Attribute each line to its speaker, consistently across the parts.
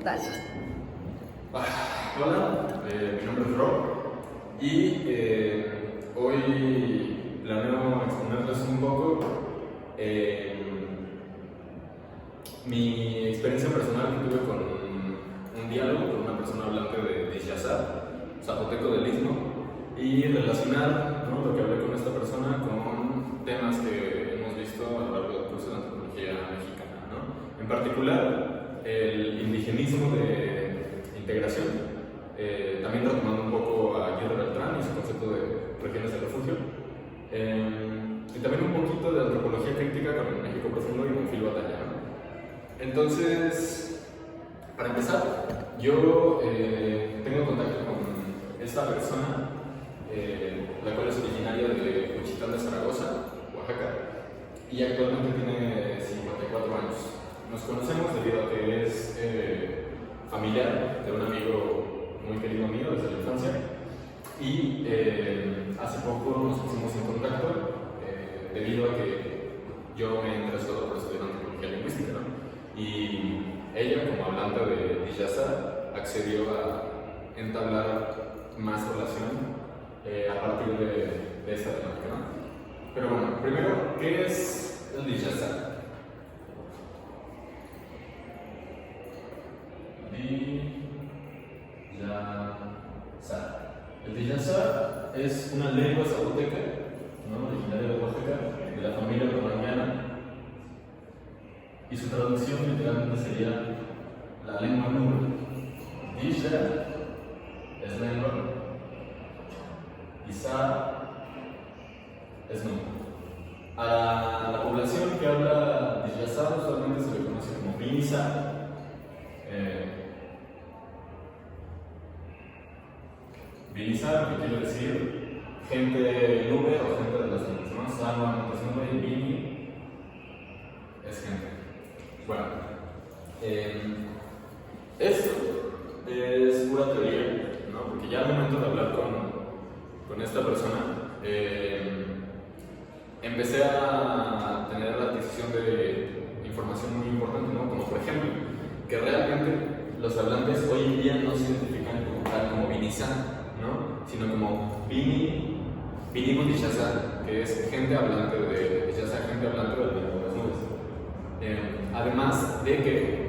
Speaker 1: tal?
Speaker 2: Hola, mi nombre es Rob y hoy planeo exponerles un poco mi experiencia personal que tuve con un diálogo con una persona hablante de Dixazá, zapoteco del Istmo, y relacionar, ¿no?, lo que hablé con esta persona con temas que hemos visto a lo largo del curso de antropología mexicana, ¿no? En particular, el indigenismo de integración, también retomando un poco a Guillermo Beltrán y su concepto de regiones de refugio, y también un poquito de antropología crítica con el México profundo y con Phil Batalla, ¿no? Entonces, para empezar, yo tengo contacto con esta persona, la cual es originaria de Juchitán de Zaragoza, Oaxaca, y actualmente tiene 54 años. Nos conocemos debido a que es familiar de un amigo muy querido mío desde la infancia, y hace poco nos pusimos en contacto debido a que yo me he interesado por estudiar antropología lingüística, ¿no? Y ella, como hablante de Dixazá, accedió a entablar más relación a partir de esta temática, ¿no? Pero bueno, primero, ¿qué es el Dixazá? El Dixazá es una lengua zapoteca, ¿no?, originaria de Oaxaca, de la familia romaniana, y su traducción literalmente sería la lengua nube. Dixá es lengua y Sa es nube. A la población que habla Dixazá usualmente se le conoce como Binisa. Binisa, que quiere decir gente nube o gente de las nubes, ¿no? Sama es nube y Bini es gente. Bueno, esto es pura teoría, ¿no? Porque ya al momento de hablar con esta persona, empecé a tener la adquisición de información muy importante, ¿no? Como por ejemplo, que realmente los hablantes hoy en día no se identifican como Binisa, ¿no?, sino como Bini con Dixazá, que es gente hablante de Dixazá, gente hablante de las nubes. Además de que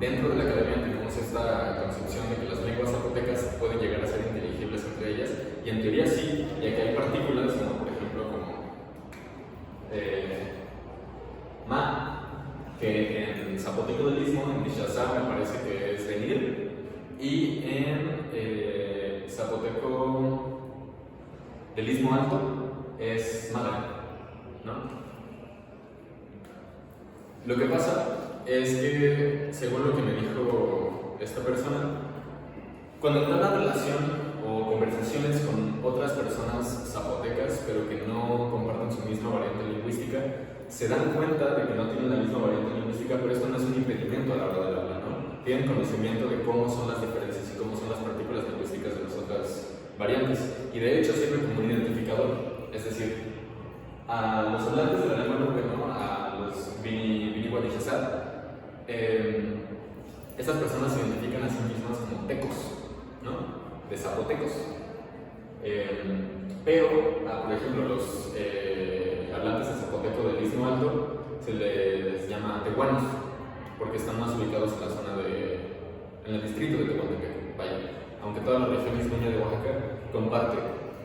Speaker 2: dentro de la academia tenemos esta concepción de que las lenguas zapotecas pueden llegar a ser inteligibles entre ellas, y en teoría sí, ya que hay partículas, ¿no?, por ejemplo como Ma, que en zapoteco del Istmo, en Dixazá me parece que es venir, y en zapoteco del Istmo Alto es madre, ¿no? Lo que pasa es que, según lo que me dijo esta persona, cuando están en relación o conversaciones con otras personas zapotecas, pero que no comparten su misma variante lingüística, se dan cuenta de que no tienen la misma variante lingüística, pero esto no es un impedimento a la hora del habla, ¿no? Tienen conocimiento de cómo son las diferencias y cómo son las partículas lingüísticas de las otras variantes, y de hecho sirve como un identificador. Es decir, a los hablantes de la lengua nube, ¿no?, a los Binigua Dixazá, estas personas se identifican a sí mismas como tecos, ¿no?, de zapotecos. Pero, por ejemplo, los hablantes de zapoteco del Istmo Alto se les llama tehuanos, porque están más ubicados en la zona en el distrito de Tehuantepec, vaya, aunque toda la región ismeña de Oaxaca comparte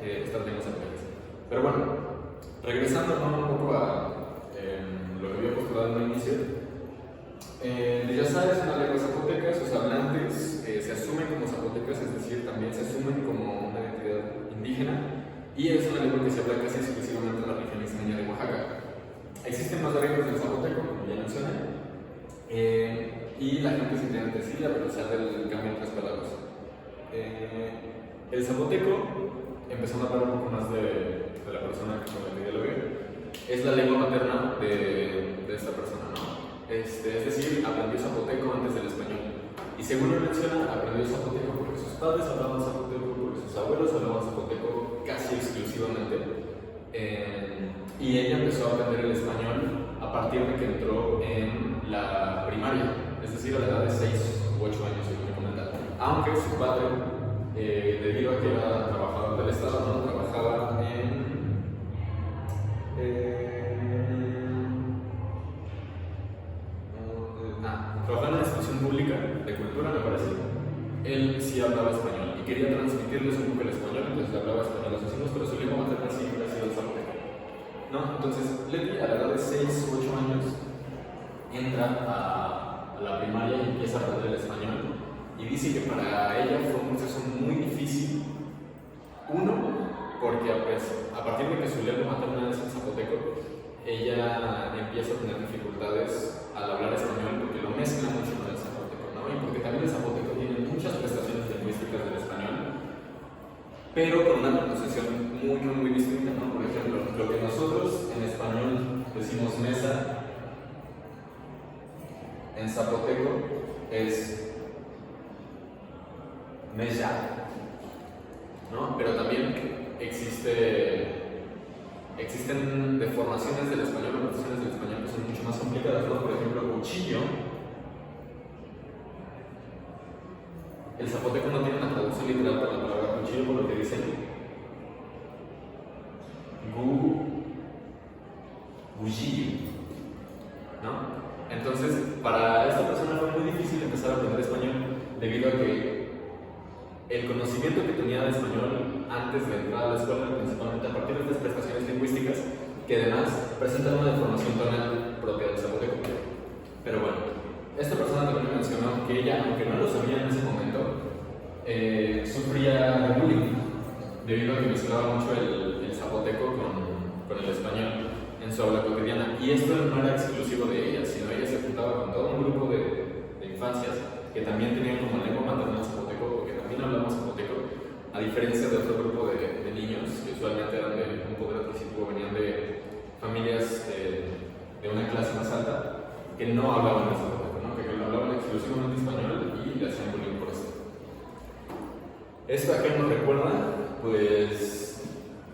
Speaker 2: estas lenguas zapotecas. Pero bueno, regresando, ¿no?, un poco a lo que había postulado en el inicio, Dixazá es una lengua zapoteca. Sus hablantes se asumen como zapotecas, es decir, también se asumen como una identidad indígena, y es una lengua que se habla casi exclusivamente en la región ismeña de Oaxaca. Existen más variantes del zapoteco, como ya mencioné, y la gente se entiende entre sí a pesar del cambio entre las palabras. El zapoteco, empezando a hablar un poco más de la persona con la que dialogué, es la lengua materna de esta persona, ¿no? Es decir, aprendió zapoteco antes del español. Y según él menciona, aprendió zapoteco porque sus padres hablaban zapoteco, porque sus abuelos hablaban zapoteco casi exclusivamente. Y ella empezó a aprender el español a partir de que entró en la primaria, es decir, a la edad de 6 u 8 aunque su padre, debido a que era trabajador del Estado, ¿no? Trabajaba trabajaba en una institución pública de cultura, me parece. Él sí hablaba español y quería transmitirles un poco el español, entonces le hablaba español a sus hijos, pero su lengua materna siempre ha sido el zapoteco, ¿no? Entonces, Leti, a la edad de 6 u 8 años, entra a la primaria y empieza a aprender el español. Y dice que para ella fue un proceso muy difícil. Uno, porque pues, a partir de que su lengua materna es el zapoteco, ella empieza a tener dificultades al hablar español porque lo mezcla mucho con el zapoteco, ¿no? Y porque también el zapoteco tiene muchas prestaciones lingüísticas del español, pero con una pronunciación muy distinta, ¿no? Por ejemplo, lo que nosotros en español decimos mesa, en zapoteco es mesa, ¿no? Pero también existen deformaciones del español, pronunciaciones del español que son mucho más complicadas, ¿no? Por ejemplo, cuchillo. El zapoteco no tiene una traducción literal para la palabra cuchillo, por lo que dicen cuchillo, ¿no? Entonces, para esta persona fue muy difícil empezar a aprender español debido a que el conocimiento que tenía de español antes de entrar a la escuela, principalmente a partir de estas prestaciones lingüísticas, que además presentan una deformación tonal propia del zapoteco. Pero bueno, esta persona también mencionó que ella, aunque no lo sabía en ese momento, sufría de bullying debido a que mezclaba mucho el zapoteco con el español en su habla cotidiana. Y esto no era exclusivo de ella, sino ella se juntaba con todo un grupo de infancias que también tenían como lengua materna el zapoteco, porque también hablamos zapoteco, a diferencia de otro grupo de niños que usualmente eran de un poder adquisitivo, venían de familias de una clase más alta, que no hablaban el zapoteco, ¿no? Que hablaban exclusivamente español y le hacían bullying por esto. ¿Esto a qué nos recuerda? Pues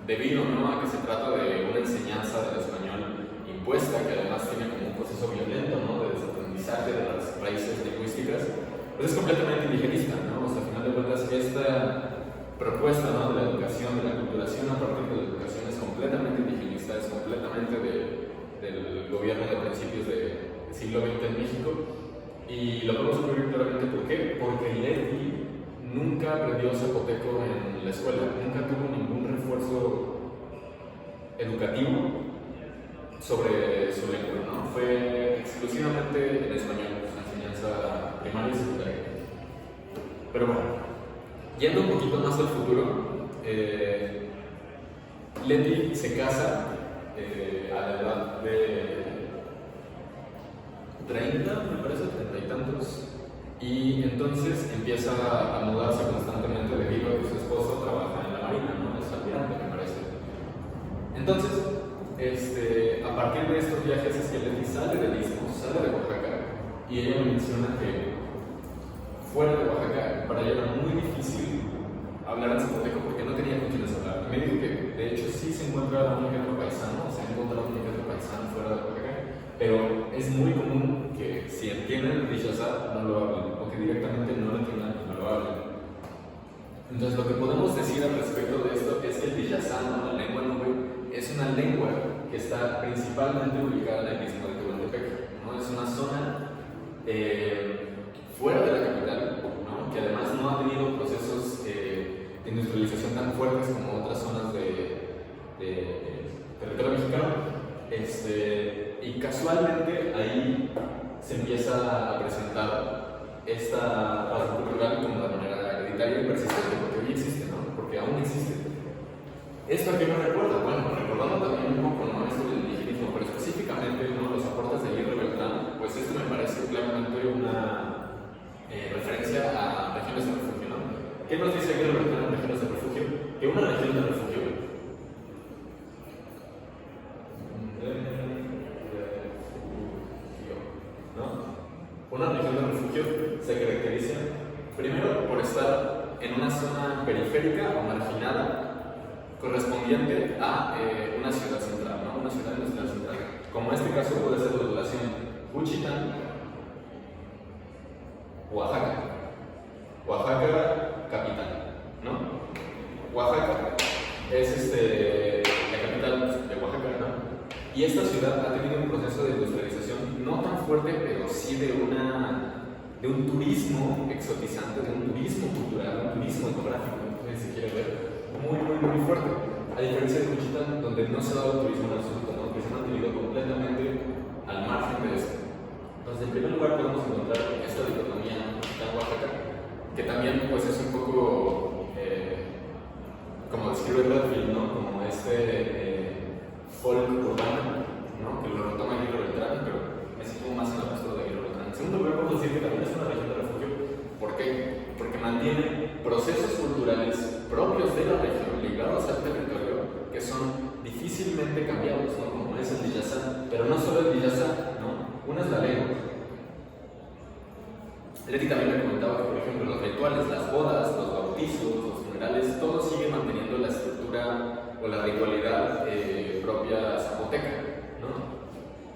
Speaker 2: debido, ¿no?, a que se trata de una enseñanza del español impuesta, que además tiene como un proceso violento, ¿no?, de desaprendizaje de las raíces lingüísticas, pues es completamente indigenista, ¿no? O sea, al final de cuentas, esta propuesta, ¿no?, de la educación, de la culturación a partir de la educación es completamente indigenista, es completamente del gobierno de principios del siglo XX en México, y lo podemos ocurrir claramente. ¿Por qué? Porque Leti nunca aprendió zapoteco en la escuela, nunca tuvo ningún refuerzo educativo sobre su lengua, ¿no? Fue exclusivamente en español, su enseñanza primaria y secundaria. Pero bueno, yendo un poquito más al futuro, Leti se casa a la edad de 30, me parece, 30 y tantos, y entonces empieza a mudarse constantemente debido a que su esposo trabaja en la marina, ¿no? Es almirante, me parece. Entonces, a partir de estos viajes es que Leti sale del Istmo, sale de Oaxaca, y ella me menciona que fuera de Oaxaca para ella era muy difícil hablar en zapoteco porque no tenía con quienes hablar. Me dijo que de hecho sí se encuentra un que otro paisano, se ha encontrado un que otro paisano fuera de Oaxaca, pero es muy común que si entienden el Dishazá no lo hablen, o que directamente no lo entiendan y no lo hablen. Entonces, lo que podemos decir al respecto de esto es que el Dishazá, ¿no?, la lengua nube, es una lengua que está principalmente ubicada en el istmo de Tehuantepec, ¿no? Es una zona fuera de la capital, ¿no?, que además no ha tenido procesos de industrialización tan fuertes como otras zonas de territorio mexicano. Y casualmente ahí se empieza a presentar esta base cultural como de manera hereditaria y persistente, porque hoy existe, ¿no? Porque aún existe. ¿Esto a qué me recuerda? Bueno, recordando también un poco, ¿no?, esto del indigenismo, pero específicamente, ¿no?, los aportes de Aguirre Beltrán, pues esto me parece claramente una referencia a regiones de refugio, ¿no? ¿Qué nos dice Aguirre Beltrán en regiones de refugio? Que una región de refugio, una región de refugio se caracteriza primero por estar en una zona periférica o marginada correspondiente a una ciudad central, ¿no? Una ciudad industrial central. Como en este caso puede ser la población Juchitán, Oaxaca. Oaxaca, capital, ¿no? Oaxaca es la capital de Oaxaca, ¿no? Y esta ciudad ha tenido un proceso de industrialización no tan fuerte, pero sí de un turismo exotizante, de un turismo cultural, un turismo etnográfico, si se quiere ver, muy fuerte. A diferencia de Juchitán, donde no se ha dado turismo en absoluto, ¿no? Que se ha mantenido completamente al margen de esto. Entonces, en primer lugar, podemos encontrar esta dicotomía Juchitán-Oaxaca, que también pues, es un poco, como describe Redfield, ¿no? Como folk urbano, ¿no? Que lo retoma Guerrero Beltrán, pero me sitúo más en la postura de Guerrero Beltrán. En segundo lugar, podemos decir que también es una región de refugio. ¿Por qué? Porque mantiene procesos culturales propios de la región, ligados al territorio, que son difícilmente cambiados, ¿no? Como es el Villazán, pero no solo el Villazán, ¿no? Una es la lengua. Leti también me comentaba que, por ejemplo, los rituales, las bodas, los bautizos, los funerales, todo sigue manteniendo la estructura o la ritualidad propia zapoteca, ¿no?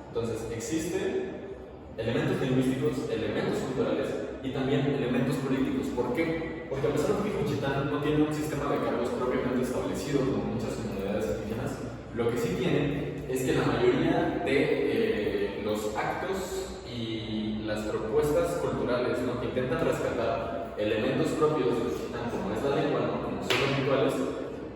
Speaker 2: Entonces, existen elementos lingüísticos, elementos culturales y también elementos políticos. ¿Por qué? Porque a pesar de que Juchitán no tiene un sistema de cargos propiamente establecido como muchas comunidades indígenas, lo que sí tiene es que la mayoría de los actos y las propuestas culturales, ¿no? Que intentan rescatar elementos propios de Juchitán, como es la lengua, ¿no? Como son los rituales,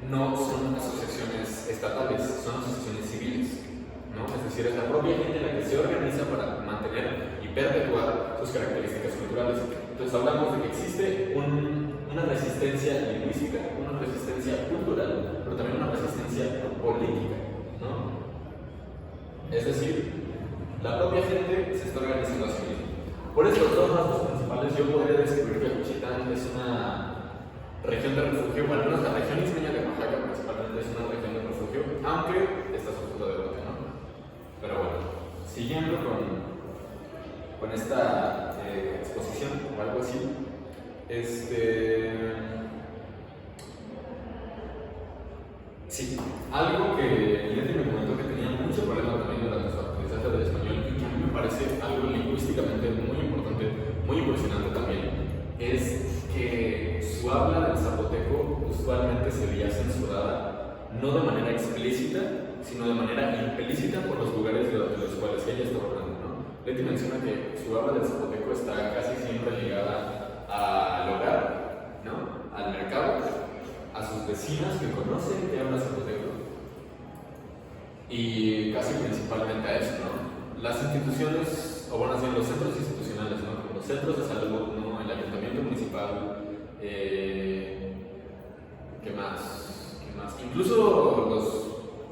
Speaker 2: no son asociaciones estatales, son asociaciones civiles, ¿no? Es decir, es la propia gente la que se organiza para mantener y perpetuar sus características culturales. Entonces hablamos de que existe una resistencia lingüística, una resistencia cultural, pero también una resistencia política, ¿no? Es decir, la propia gente se está organizando a sí misma. Por estos dos rasgos principales yo podría describir que Juchitán es una región de refugio, bueno, al menos la región ismeña de Oaxaca principalmente es una región de refugio, aunque está sujeto a debate, ¿no? Pero bueno, siguiendo con esta exposición o algo así, sí, algo que Leti me comentó que tenía mucho problema también durante su aprendizaje del español y que a mí me parece algo lingüísticamente muy importante, muy impresionante también, es que su habla del zapoteco usualmente se veía censurada no de manera explícita, sino de manera implícita por los lugares de los cuales ella estaba hablando, ¿no? Leti menciona que su habla del zapoteco está casi siempre ligada al hogar, ¿no? Al mercado, a sus vecinas que conocen que habla zapoteco y casi principalmente a eso, ¿no? Las instituciones, o bueno, los centros institucionales, ¿no? Como los centros de salud, ¿no? El ayuntamiento municipal, ¿qué más? Incluso los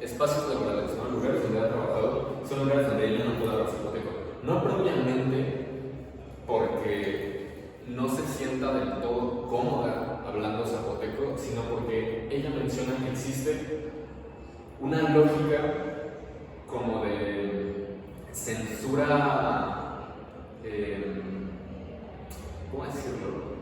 Speaker 2: espacios laborales, ¿no? Lugares donde ha trabajado, son lugares donde ella no puede hablar zapoteco. No propiamente porque no se sienta del todo cómoda hablando zapoteco, sino porque ella menciona que existe una lógica como de censura, ¿cómo decirlo?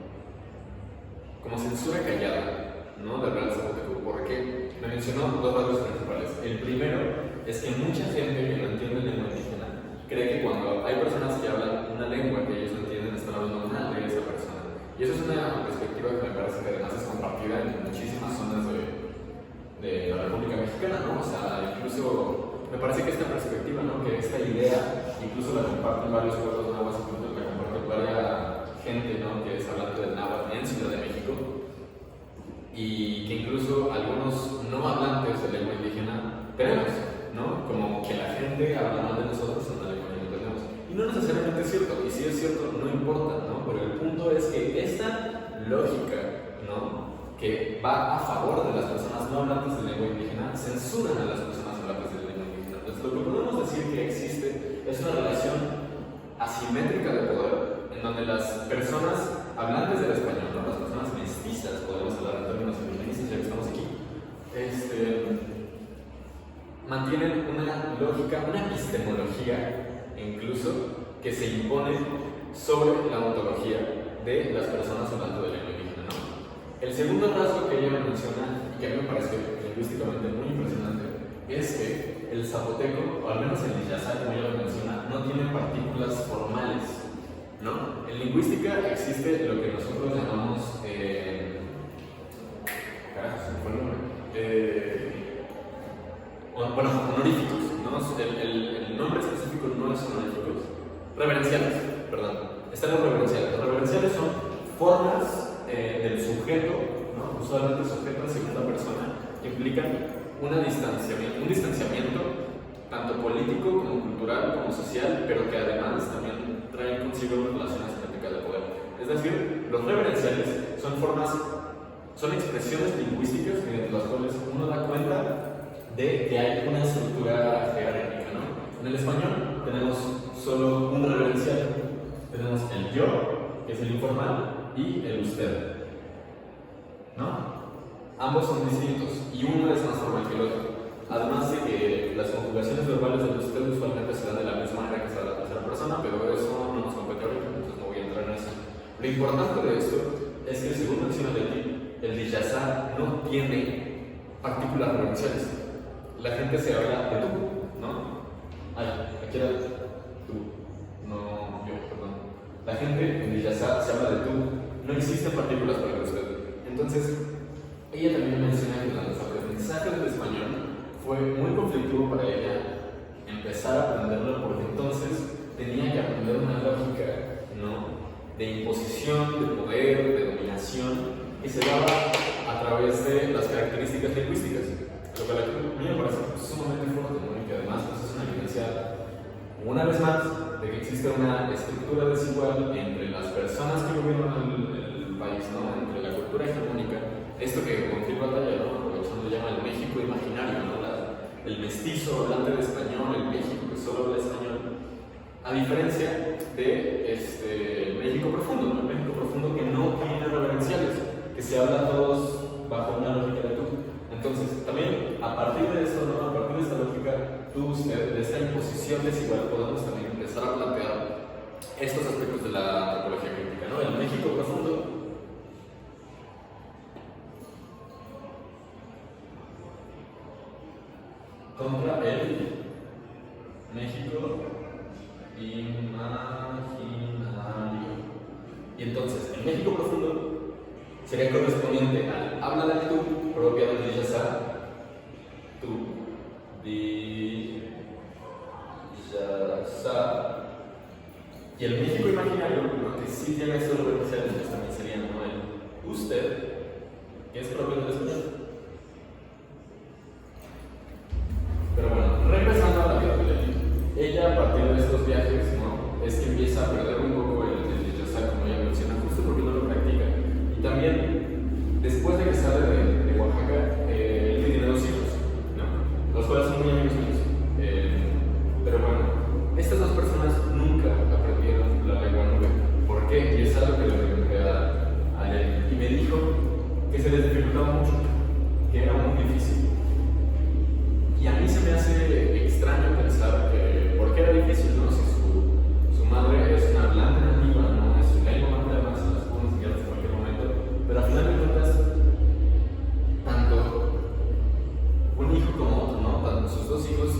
Speaker 2: Como censura callada, ¿no? De hablar zapoteco. ¿Por qué? Me mencionó dos rasgos principales. El primero es que mucha gente que no entiende lengua indígena cree que cuando hay personas que hablan una lengua que ellos no entienden, están hablando mal de esa persona. Y eso es una perspectiva que me parece que además es compartida en muchísimas zonas de la República Mexicana, ¿no? O sea, incluso me parece que esta perspectiva, ¿no? Que esta idea, incluso la comparten varios pueblos náhuatl, incluso la comparten varias gente, ¿no? Que es hablante del náhuatl en Ciudad de México, y que incluso algunos no hablantes de lengua indígena tenemos, ¿no? Como que la gente habla mal de nosotros en la lengua que no tenemos. Y no necesariamente es cierto, y si es cierto, no importa, ¿no? Pero el punto es que esta lógica, ¿no? Que va a favor de las personas no hablantes de lengua indígena, censuran a las personas hablantes de lengua indígena. Entonces, lo que podemos decir que existe es una relación asimétrica de poder, en donde las personas hablantes del español, ¿no? Las personas mestizas, podemos hablar en términos feministas, ya que estamos aquí, mantienen una lógica, una epistemología, incluso, que se impone sobre la ontología de las personas hablando de lengua indígena, ¿no? El segundo rasgo que ella menciona, y que a mí me parece lingüísticamente muy impresionante, es que el zapoteco, o al menos el Villazán, como ella lo menciona, no tiene partículas formales, ¿no? En lingüística existe lo que nosotros llamamos implican un distanciamiento tanto político como cultural como social, pero que además también traen consigo relaciones éticas de poder. Es decir, los reverenciales son expresiones lingüísticas mediante las cuales uno da cuenta de que hay una estructura jerárquica, ¿no? En el español tenemos solo un reverencial. Tenemos el yo, que es el informal, y el usted, ¿no? Ambos son distintos y uno es más formal que el otro. Además de que las conjugaciones verbales del usted usualmente se dan de la misma manera que se da la tercera persona, pero eso no nos compete ahorita, entonces no voy a entrar en eso. Lo importante de esto es que, según menciona Leti, el Dijazá no tiene partículas reverenciales. La gente se habla de tú, ¿no? Aquí era tú, no yo, perdón. La gente en Dijazá se habla de tú, no existen partículas para el usted. Entonces, ella también menciona que durante su aprendizaje del español fue muy conflictivo para ella empezar a aprenderlo, porque entonces tenía que aprender una lógica, ¿no?, de imposición, de poder, de dominación, que se daba a través de las características lingüísticas, lo que a mí me parece sumamente fuerte, ¿no?, y que además pues, es una evidencia, una vez más, de que existe una estructura desigual entre las personas que gobiernan el país, ¿no?, entre la cultura hegemónica, esto que con Gil Batalla, ¿no?, aprovechando llama el México imaginario, ¿no?, el mestizo hablante de español, el México que solo habla español, a diferencia de México profundo, ¿no?, el México profundo que no tiene reverenciales, que se habla todos bajo una lógica de tú. Entonces, también a partir de esto, ¿no?, a partir de esta lógica, de esta imposición desigual, podemos también empezar a plantear estos aspectos de la antropología crítica, ¿no? El México profundo contra el México imaginario. Y entonces, el México profundo sería correspondiente al habla del tú, propia del Dijazá, tú, Dijazá. Y el México imaginario, ¿no?, que sí tiene estos referenciales, también sería, ¿no?, el usted, que es propio del español. Pero bueno, regresando a la vida de Leti, ella a partir de estos viajes, ¿no?, es que empieza a perder un poco el Dijazá, como ella menciona, justo porque no lo practica. Y también, después de que sale de Oaxaca, él tiene 2 hijos, ¿no?, los cuales son muy amigos míos. Pero bueno, estas 2 personas nunca aprendieron la lengua nube. ¿Por qué? Y es algo que le pregunté a él. Y me dijo que se les dificultaba mucho, que era muy difícil. Y a mí se me hace extraño pensar que, ¿por qué era difícil, no? Si su madre es una hablante nativa, ¿no?, es su lengua materna, además se las puedo enseñar en cualquier momento, pero al final de cuentas, tanto un hijo como otro, ¿no?, tanto sus 2 hijos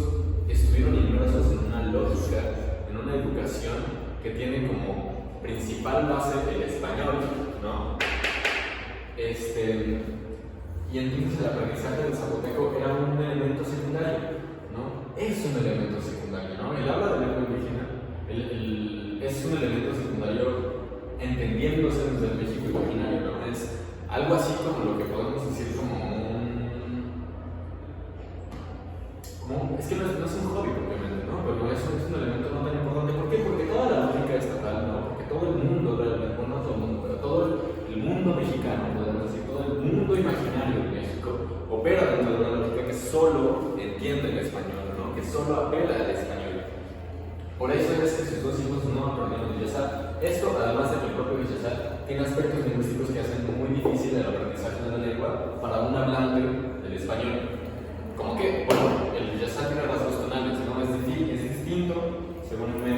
Speaker 2: estuvieron inmersos en una lógica, en una educación que tiene como principal base el español, ¿no? Y entonces el aprendizaje del zapoteco era un elemento secundario, ¿no? Es un elemento secundario, ¿no? El habla de lengua indígena es un elemento secundario entendiéndose desde el México imaginario, ¿no? Es algo así como lo que podemos decir como es que no es un hobby propiamente, ¿no? Pero es un elemento no tan importante. ¿Por qué? Porque toda la lógica estatal, ¿no? Porque todo el mundo realmente, bueno, no todo el mundo, pero todo el mundo mexicano, podemos decir, todo el mundo imaginario de México opera dentro de una lógica que solo entiende el español, ¿no?, que solo apela al español. Por eso es que sus 2 hijos no aprendieron Dijazá. Esto, además de que el propio Dijazá tiene aspectos lingüísticos que hacen muy difícil el aprendizaje de la lengua para un hablante del español. Como que, bueno, el Dijazá tiene rasgos tonales, ¿no? Es distinto, según me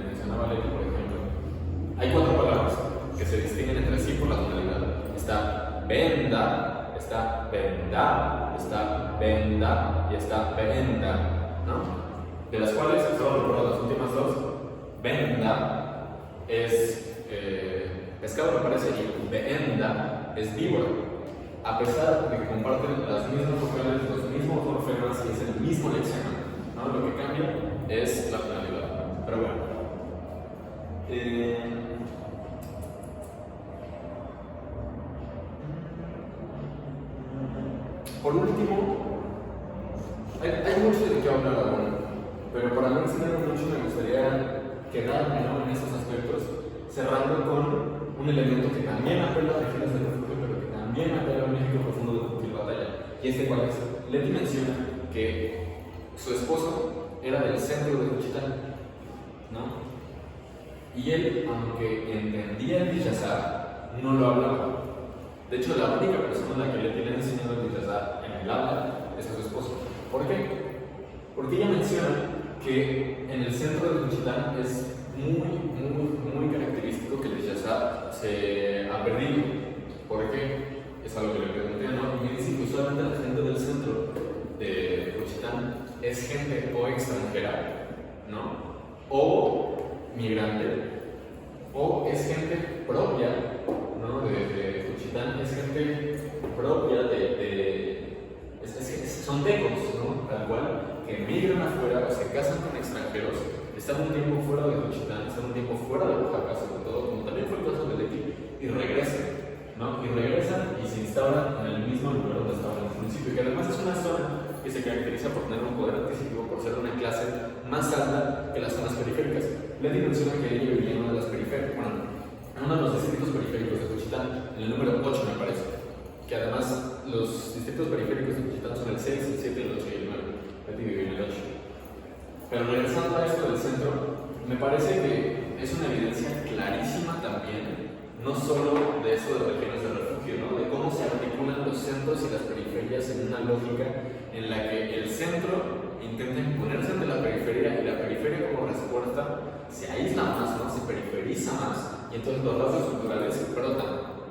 Speaker 2: mencionaba Leti, por ejemplo. Hay 4 palabras que se distinguen entre sí por la tonalidad. Está venda, está venda, está venda y está venda, ¿no? De las cuales, solo recuerdo las últimas 2. Venda es pescado, me parece, y venda es víbora. A pesar de que comparten las mismas vocales, los mismos morfemas y es el mismo lexema, ¿no? Lo que cambia es la tonalidad. Pero bueno. por último, hay mucho de qué hablar aún, pero para no extenderme mucho me gustaría quedarme, ¿no?, en esos aspectos, cerrando con un elemento que también apela a regiones de refugio, pero que también apela a un México profundo de útil batalla. ¿Y este cuál es? Leti menciona que su esposo era del centro de Juchitán, ¿no? Y él, aunque entendía el Villazar, no lo hablaba. De hecho, la única persona a la que le tiene enseñado el Villazar en el habla es a su esposo. ¿Por qué? Porque ella menciona que en el centro de Juchitán es muy característico que el Villazar se ha perdido. ¿Por qué? Es algo que le pregunté, ¿no? Y me dice que usualmente la gente del centro de Juchitán es gente o extranjera, ¿no?, o migrante, o es gente propia, ¿no?, de Juchitán, es gente propia son tecos, ¿no?, tal cual, que migran afuera o se casan con extranjeros, están un tiempo fuera de Juchitán, están un tiempo fuera de Oaxaca, sobre todo, como también fue el caso de Leti, y regresan, ¿no?, y regresan y se instauran en el mismo lugar donde estaban en el municipio, que además es una zona que se caracteriza por tener un poder adquisitivo, por ser una clase más alta que las zonas periféricas. Leti menciona que ella vivía en una de las periféricas, bueno, en uno de los distritos periféricos de Juchitán, en el número 8 me parece, que además los distritos periféricos de Juchitán son el 6, el 7, el 8 y el 9. Leti vivía en el 8. Pero regresando a esto del centro, me parece que es una evidencia clarísima también, no solo de eso de regiones de refugio, ¿no?, de cómo se articulan los centros y las periferias en una lógica en la que el centro intenta imponerse ante la periferia y la periferia como respuesta se aísla más, ¿no?, se periferiza más, y entonces los rasgos culturales se brotan,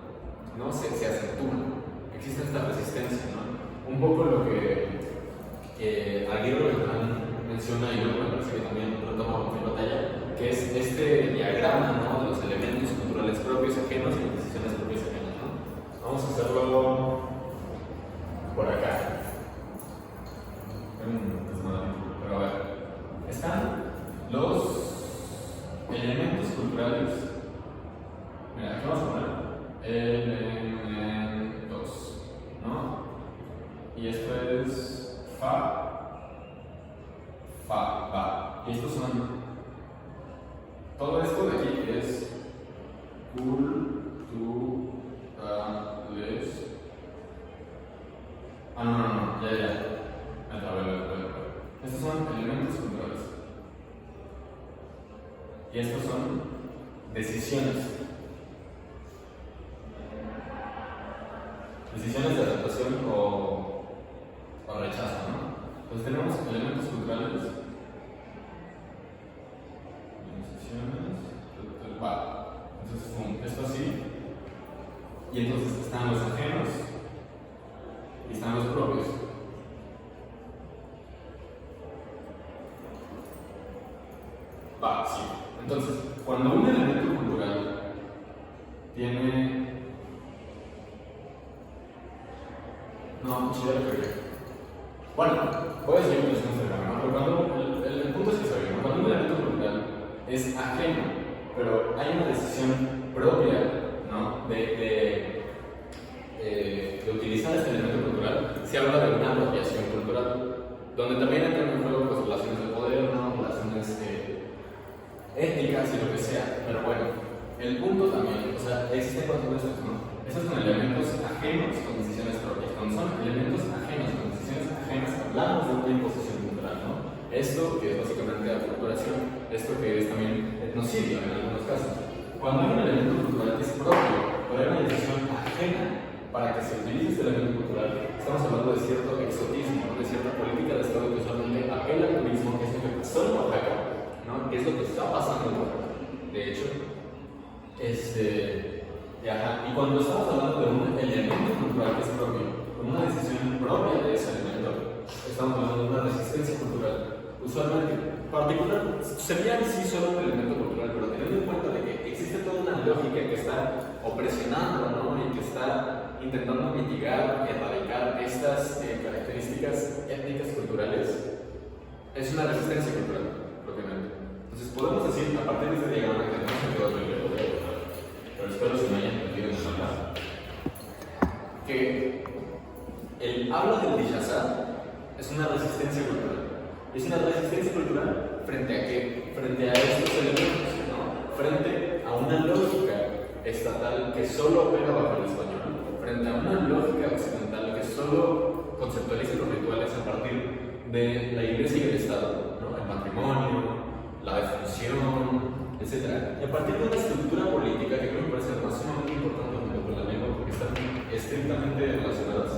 Speaker 2: ¿no?, se acentúan, existe esta resistencia, ¿no? Un poco lo que Aguirre menciona, y luego me parece que también retoma en batalla, que es este diagrama, ¿no?, de los elementos culturales propios, ajenos y las decisiones propias ajenas, ¿no? Vamos a hacerlo por acá. Pero a ver, están los elementos culturales. Mira, aquí vamos a poner elementos, ¿no? Y esto es fa. Y estos son. Todo esto de aquí es culturales. No, ya. A ver. Estos son elementos culturales. Y estos son decisiones. Decisiones de adaptación o rechazo, ¿no? Entonces tenemos elementos culturales. Decisiones. Entonces, esto así. Y entonces están los ajenos y están los propios. Sí. Entonces, cuando un elemento cultural tiene. No, ya lo pegué. Bueno, voy a seguir mencionando este tema, ¿no? Pero cuando el punto es que se ve, ¿no? Cuando un elemento cultural es ajeno, pero hay una decisión propia, ¿no?, de utilizar este elemento cultural, se habla de una apropiación cultural, donde también entran en juego pues, relaciones de poder, ¿no?, relaciones étnicas y lo que sea. Pero bueno, el punto también, o sea, existen cuatro cosas, ¿no? Esos son elementos ajenos con decisiones propias. Cuando son elementos ajenos con decisiones ajenas, hablamos de una imposición cultural, ¿no? Esto que es básicamente aculturación, esto que es también etnocidio en algunos casos. Cuando hay un elemento cultural que es propio, pero hay una decisión ajena para que se utilice este elemento cultural, estamos hablando de cierto exotismo, ¿no?, de cierta política de Estado que usualmente apela al turismo, que es lo que pasó en Oaxaca, ¿no?, que es lo que está pasando en Oaxaca. De hecho, y cuando estamos hablando de un elemento cultural que es propio, con una decisión propia de ese elemento, estamos hablando de una resistencia cultural. Usualmente, particular, sería en sí solo un elemento cultural, pero teniendo en cuenta de que existe toda una lógica que está opresionando, ¿no?, y que está intentando mitigar, erradicar estas características étnicas culturales, es una resistencia cultural, propiamente. Entonces, podemos decir, a partir de este diagrama que tenemos en todo el video, pero espero se me hayan entendido en esa que el habla del Dishazar es una resistencia cultural. Es una resistencia cultural frente a qué? Frente a estos elementos, ¿no? Frente a una lógica estatal que solo opera bajo el español, frente a una lógica occidental que solo conceptualiza los rituales a partir de la Iglesia y el Estado, ¿no? El matrimonio, la defunción, etc. Y a partir de una estructura política que creo que me parece además sumamente importante junto con la lengua porque están estrictamente relacionadas,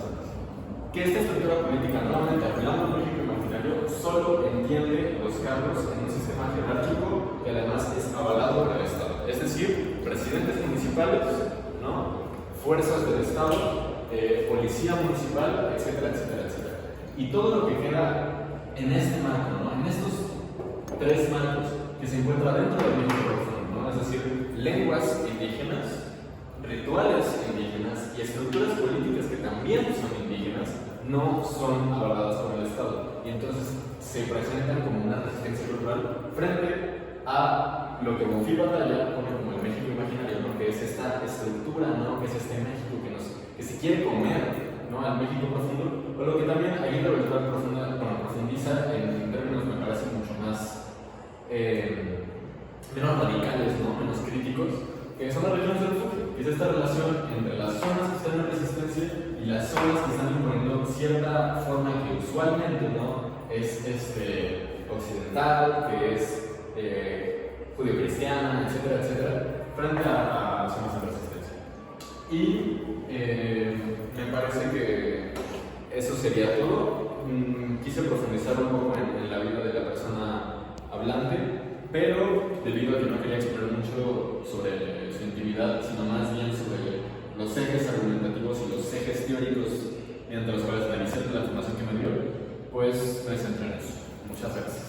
Speaker 2: que esta estructura política, nuevamente hablando en México imaginario, solo entiende los cargos en un sistema jerárquico que además es avalado por el Estado. Es decir, presidentes municipales, ¿no? Fuerzas del Estado, policía municipal, etcétera, etcétera, etcétera. Y todo lo que queda en este marco, ¿no? En estos tres marcos que se encuentran dentro del mismo profundo, ¿no? Es decir, lenguas indígenas, rituales indígenas y estructuras políticas que también son indígenas, no son avaladas por el Estado. Y entonces se presentan como una resistencia cultural frente a lo que Bonfil Batalla pone como el México imaginario, ¿no? Que es esta estructura, ¿no? Que es este México que se quiere comer, ¿no? Al México profundo, o lo que también Aguirre Beltrán profundiza en términos, me parece, mucho más menos radicales, ¿no? Menos críticos, que son las regiones del refugio, que es esta relación entre las zonas que están en resistencia y las zonas que están imponiendo cierta forma que usualmente, ¿no? Es occidental, que es judio-cristiana, etcétera, etcétera, frente a zonas de resistencia. Y me parece que eso sería todo. Quise profundizar un poco en la vida de la persona hablante, pero debido a que no quería explorar mucho sobre su intimidad, sino más bien sobre los ejes argumentativos y los ejes teóricos mediante los cuales analicé la información que me dio, pues me centré en eso. Muchas gracias.